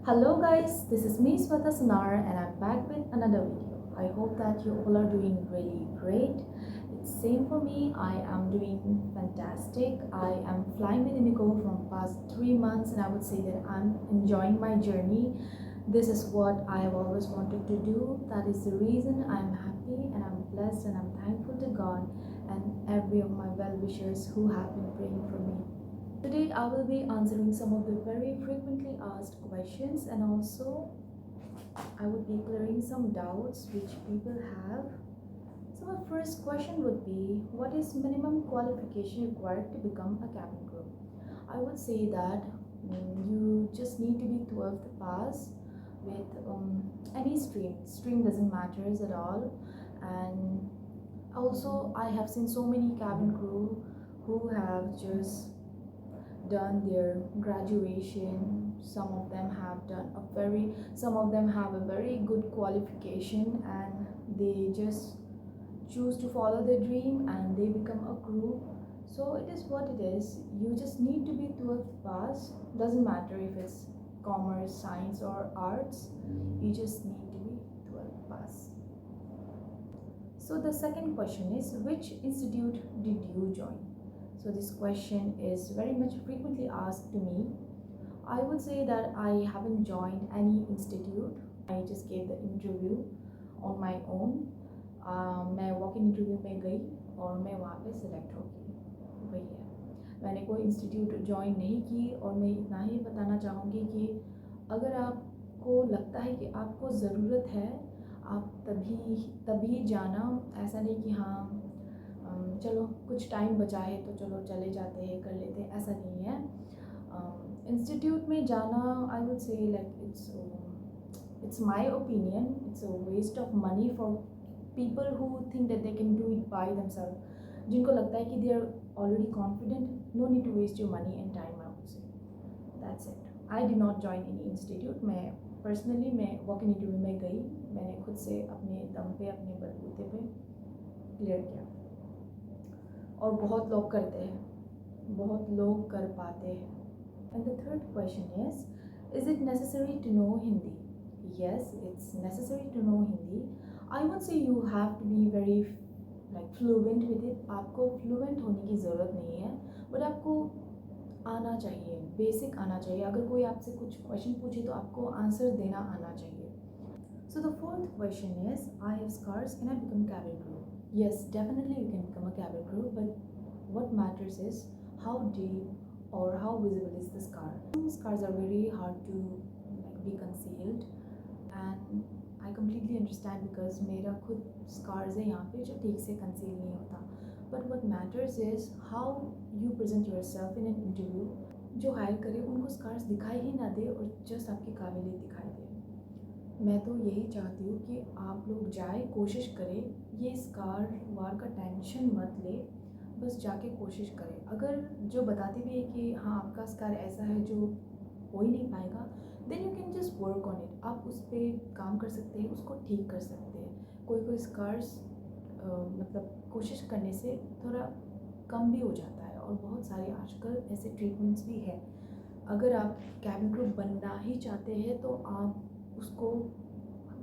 Hello guys, this is me Swata Sanar and I'm back with another video. I hope that you all are doing really great. It's same for me. I am doing fantastic. I am flying with Indigo from past 3 months and I would say that I'm enjoying my journey. This is what I have always wanted to do. That is the reason I'm happy and I'm blessed and I'm thankful to God and every of my well-wishers who have been praying for me. Today I will be answering some of the very frequently asked questions and also I would be clearing some doubts which people have. So my first question would be, what is minimum qualification required to become a cabin crew? I would say that you just need to be 12th pass with any stream. Stream doesn't matter at all. And also I have seen so many cabin crew who have just done their graduation. Some of them have a very good qualification and they just choose to follow their dream and they become a crew. So it is what it is. You just need to be 12th pass. Doesn't matter if it's commerce, science or arts. You just need to be 12th pass. So the second question is, which institute did you join? So this question is very much frequently asked to me. I would say that I haven't joined any institute. I just gave the interview on my own. मैं walk in interview में गई और मैं वहाँ पे select हो गई, वही है। मैंने कोई इंस्टीट्यूट ज्वाइन नहीं की और मैं इतना ही बताना चाहूँगी कि अगर आपको लगता है कि आपको ज़रूरत है, आप तभी जाना। ऐसा नहीं कि हाँ चलो कुछ टाइम बचा है तो चलो चले जाते हैं, कर लेते हैं, ऐसा नहीं है। इंस्टीट्यूट में जाना, आई वुड से like it's my opinion, it's a waste of money for people who think that they can do it by themselves. जिनको लगता है कि they are already confident, no need to waste your money and time, I would say. That's it. I did not join any institute. मैं personally walk in interview में गई, मैंने खुद से अपने दम पे अपने बलबूते पे क्लियर किया। और बहुत लोग करते हैं, बहुत लोग कर पाते हैं। And the third question is it necessary to know Hindi? Yes, it's necessary to know Hindi. I would say you have to be very fluent with it. आपको fluent होने की ज़रूरत नहीं है, but आपको आना चाहिए, बेसिक आना चाहिए। अगर कोई आपसे कुछ क्वेश्चन पूछे तो आपको आंसर देना आना चाहिए। So the fourth question is, I have scars, can I become cabin crew? Yes, definitely you can become a cabin crew, but what matters is how deep or how visible is the scar. Some scars are very hard to be concealed and I completely understand because मेरा खुद scars है यहाँ पे जो ठीक से conceal नहीं होता. But what matters is how you present yourself in an interview. जो हायर करे उनको scars दिखाई ही ना दे और just आपकी काबिलियत दिखाई दे। मैं तो यही चाहती हूँ कि आप लोग जाए, कोशिश करें, ये स्कार वार का टेंशन मत ले, बस जाके कोशिश करें। अगर जो बताते भी है कि हाँ आपका स्कार ऐसा है जो हो ही नहीं पाएगा, then you can just work on it. आप उस पर काम कर सकते हैं, उसको ठीक कर सकते हैं। कोई स्कार्स कोशिश करने से थोड़ा कम भी हो जाता है और बहुत सारे आजकल ऐसे ट्रीटमेंट्स भी है। अगर आप कैबिन क्रू बनना ही चाहते हैं तो आप उसको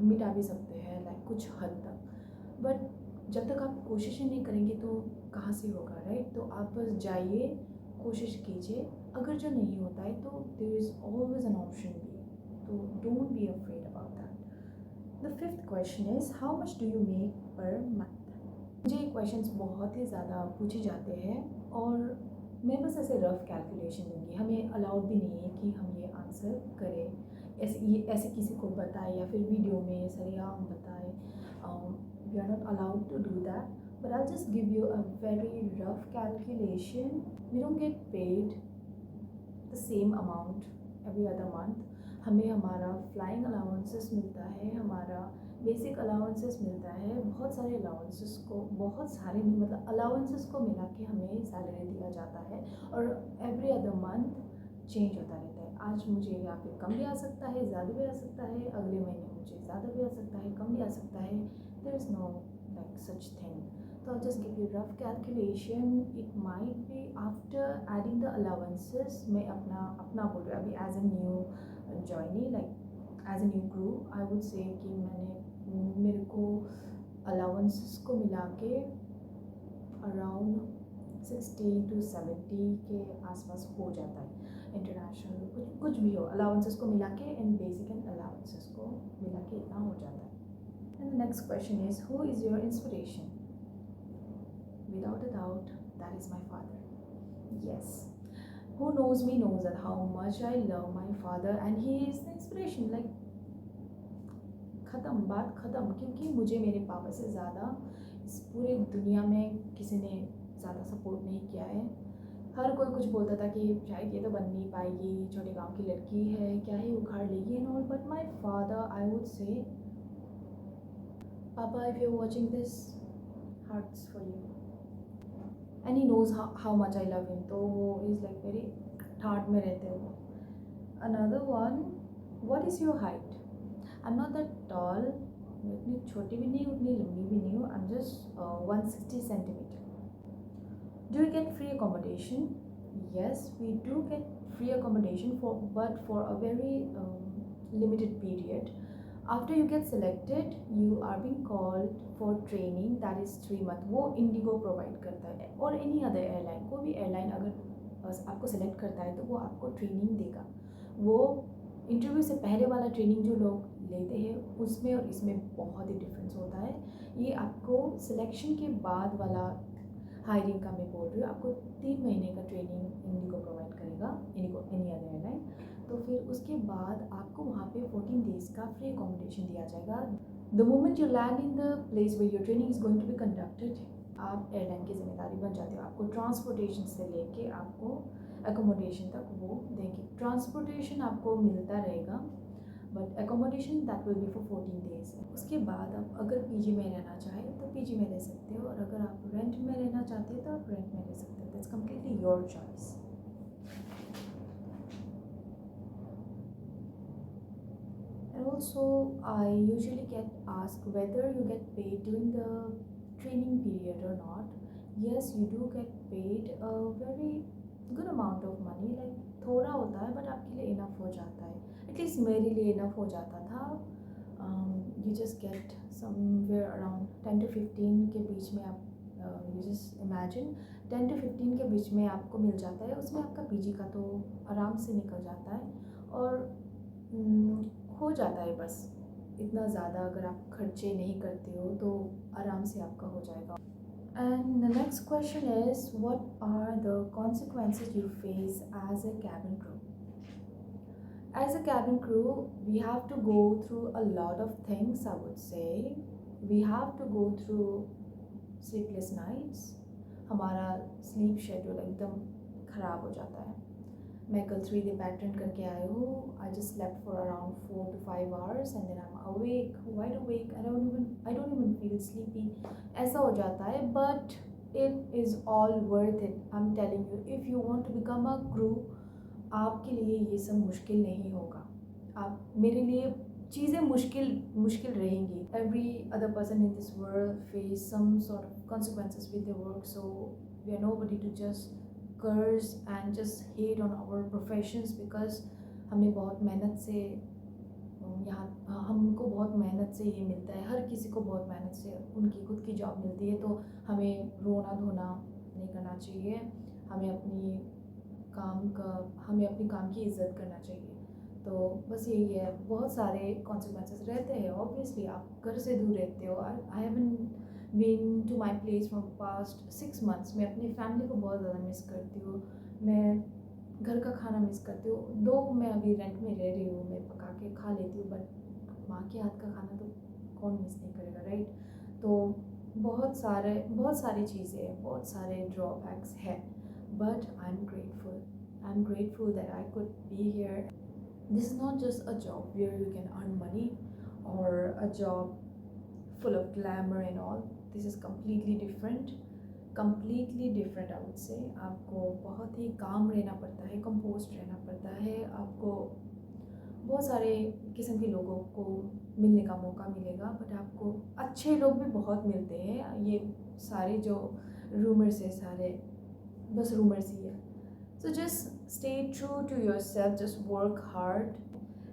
मिटा भी सकते हैं कुछ हद तक, बट जब तक आप कोशिश ही नहीं करेंगे तो कहाँ से होगा, राइट? तो आप बस जाइए, कोशिश कीजिए। अगर जो नहीं होता है तो there is always an option B, तो don't be afraid about that. The fifth question is, how much do you make per month? मुझे क्वेश्चंस बहुत ही ज़्यादा पूछे जाते हैं और मैं बस ऐसे रफ कैलकुलेशन दूँगी। हमें अलाउड भी नहीं है कि हम ये आंसर करें, ऐसे किसी को बताए या फिर वीडियो में सरेआम बताए। We are not allowed to do that, but I just give you a very rough calculation. We don't get paid the same amount every other month. हमें हमारा फ्लाइंग अलाउंसेस मिलता है, हमारा बेसिक अलाउंसेस मिलता है, बहुत सारे अलाउंसेस को, बहुत सारे नहीं मतलब अलाउंसेस को मिला के हमें सैलरी दिया जाता है और एवरी अदर मंथ चेंज होता रहता है। आज मुझे यहाँ पे कम भी आ सकता है, ज़्यादा भी आ सकता है, अगले महीने मुझे ज़्यादा भी आ सकता है, कम भी आ सकता है। There is no like such thing. तो I'll just give you rough calculation. It might be after adding the allowances, मैं अपना बोल रही हूँ अभी as a new joinee, like as a new crew I would say कि मेरे को अलाउंसेस को मिला के अराउंड 60 to 70 के आसपास हो जाता है। इंटरनेशनल कुछ भी हो, अलाउंसेस को मिला के एंड बेसिक एंड अलाउंसेस को मिला के इतना हो जाता है। And the next question is who is your inspiration? Without a doubt that is my father. Yes, who knows me knows that how much I love my father and he is the inspiration, like ख़त्म, बात ख़त्म। क्योंकि मुझे मेरे पापा से ज़्यादा इस पूरी दुनिया में किसी ने ज़्यादा सपोर्ट नहीं किया है। हर कोई कुछ बोलता था कि शायद ये तो बन नहीं पाएगी, छोटे गांव की लड़की है, क्या ही उखाड़ लेगी and all, but my father I would say पापा if you are watching this hearts for you and he knows how much I love him. तो वो इज़ लाइक वेरी ठाट में रहते हो। Another one, what is your height? I am not that tall, मैं उतनी छोटी भी नहीं उतनी लंबी भी नहीं हूँ, I am just 160 centimetre. Do you get free accommodation? Yes, we do get free accommodation but for a very limited period. After you get selected, you are being called for training, that is 3 month. वो Indigo provide करता है और any other airline, कोई भी airline अगर आपको select करता है तो वो आपको ट्रेनिंग देगा। वो इंटरव्यू से पहले वाला ट्रेनिंग जो लोग लेते हैं उसमें और इसमें बहुत ही डिफरेंस होता है। ये आपको सिलेक्शन के बाद वाला हायरिंग का मैं बोल रही हूँ, आपको 3 महीने का ट्रेनिंग इंडिगो प्रोवाइड करेगा, इंडिगो एनी अदर एयरलाइन। तो फिर उसके बाद आपको वहाँ पे 14 डेज़ का फ्री अकोमोडेशन दिया जाएगा। The moment you land in the place where your training is going to be conducted, आप एयरलाइन की जिम्मेदारी बन जाते हो। आपको ट्रांसपोर्टेशन से लेके आपको अकोमोडेशन तक वो देंगे। ट्रांसपोर्टेशन आपको मिलता रहेगा but accommodation that will be for 14 days. उसके बाद आप अगर पीजी में रहना चाहें तो पीजी में रह सकते हो, और अगर आप रेंट में रहना चाहते हो तो आप रेंट में रह सकते हो। That's completely your choice. And also I usually get asked whether you get paid during the training period or not. Yes, you do get paid a very good amount of money, like थोड़ा होता है but आपके लिए enough हो जाता है, at least मेरे लिए इनफ हो जाता था। You just get somewhere around 10 to 15 के बीच में आप you just imagine 10 to 15 के बीच में आपको मिल जाता है। उसमें आपका पीजी का तो आराम से निकल जाता है और हो जाता है। बस इतना ज़्यादा अगर आप खर्चे नहीं करते हो तो आराम से आपका हो जाएगा। And the next question is what are the consequences you face as a cabin crew? As a cabin crew, we have to go through a lot of things, I would say. We have to go through sleepless nights. हमारा sleep schedule एकदम ख़राब हो जाता है। मैं कल 3 day pattern करके आई हूँ। I just slept for around 4 to 5 hours and then I'm awake, wide awake. I don't even feel sleepy. ऐसा हो जाता है, but it is all worth it. I'm telling you, if you want to become a crew, आपके लिए ये सब मुश्किल नहीं होगा। आप मेरे लिए चीज़ें मुश्किल रहेंगी। Every other person in this world face some sort of consequences with their work, so we are nobody to just curse and just hate on our professions, because हमने बहुत मेहनत से यहाँ हमको बहुत मेहनत से ये मिलता है। हर किसी को बहुत मेहनत से उनकी खुद की जॉब मिलती है, तो हमें रोना धोना नहीं करना चाहिए। हमें अपनी काम की इज़्ज़त करना चाहिए। तो बस यही है। बहुत सारे कॉन्सिक्वेंसेस रहते हैं ऑब्वियसली। आप घर से दूर रहते हो। I haven't been to my place for past 6 months। मैं अपनी फैमिली को बहुत ज़्यादा मिस करती हूँ। मैं घर का खाना मिस करती हूँ। दो मैं अभी रेंट में रह रही हूँ, मैं पका के खा लेती हूँ, बट माँ के हाथ का खाना तो कौन मिस नहीं करेगा, राइट? तो बहुत सारी चीज़ें हैं, बहुत सारे ड्रॉबैक्स हैं, but I'm grateful that I could be here. This is not just a job where you can earn money or a job full of glamour and all. This is completely different I would say. आपको बहुत ही काम रहना पड़ता है, compost रहना पड़ता है। आपको बहुत सारे किस्म के लोगों को मिलने का मौका मिलेगा, बट आपको अच्छे लोग भी बहुत मिलते हैं। ये सारे जो रूमर्स है सारे बस रूमर्स ही है। So just stay true to yourself, just work hard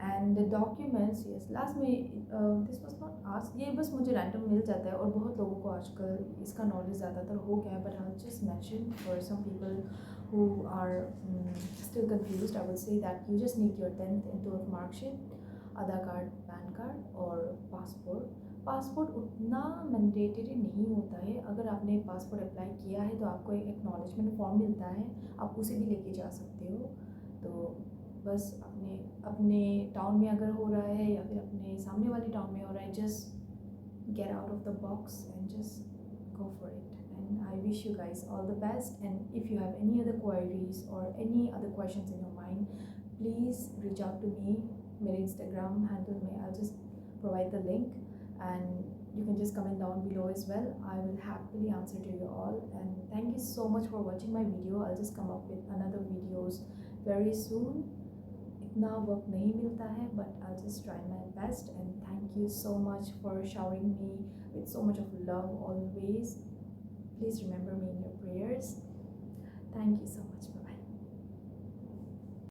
and the documents, yes last में दिस वाज नॉट आस्क, ये बस मुझे रैंडम मिल जाता है और बहुत लोगों को आजकल इसका नॉलेज ज़्यादातर हो गया है, but I just mention for some people who are still confused. I would say that you just need your 10th and 12th mark sheet, Aadhaar card, pan card और पासपोर्ट। पासपोर्ट उतना mandatory नहीं होता है, अगर आपने passport apply किया है तो आपको एक एक्नॉलेजमेंट फॉर्म मिलता है, आप उसे भी लेके जा सकते हो। तो बस अपने अपने टाउन में अगर हो रहा है या फिर अपने सामने वाले टाउन में हो रहा है, just get out of the box and just go for it. And I wish you guys all the best, and if you have any other queries or any other questions in your mind, please reach out to me. मेरे Instagram handle में I'll just provide the link, and you can just comment down below as well. I will happily answer to you all, and thank you so much for watching my video. I'll just come up with another videos very soon. इतना वक्त नहीं मिलता है, but I'll just try my best, and thank you so much for showering me with so much of love always. Please remember me in your prayers. Thank you so much.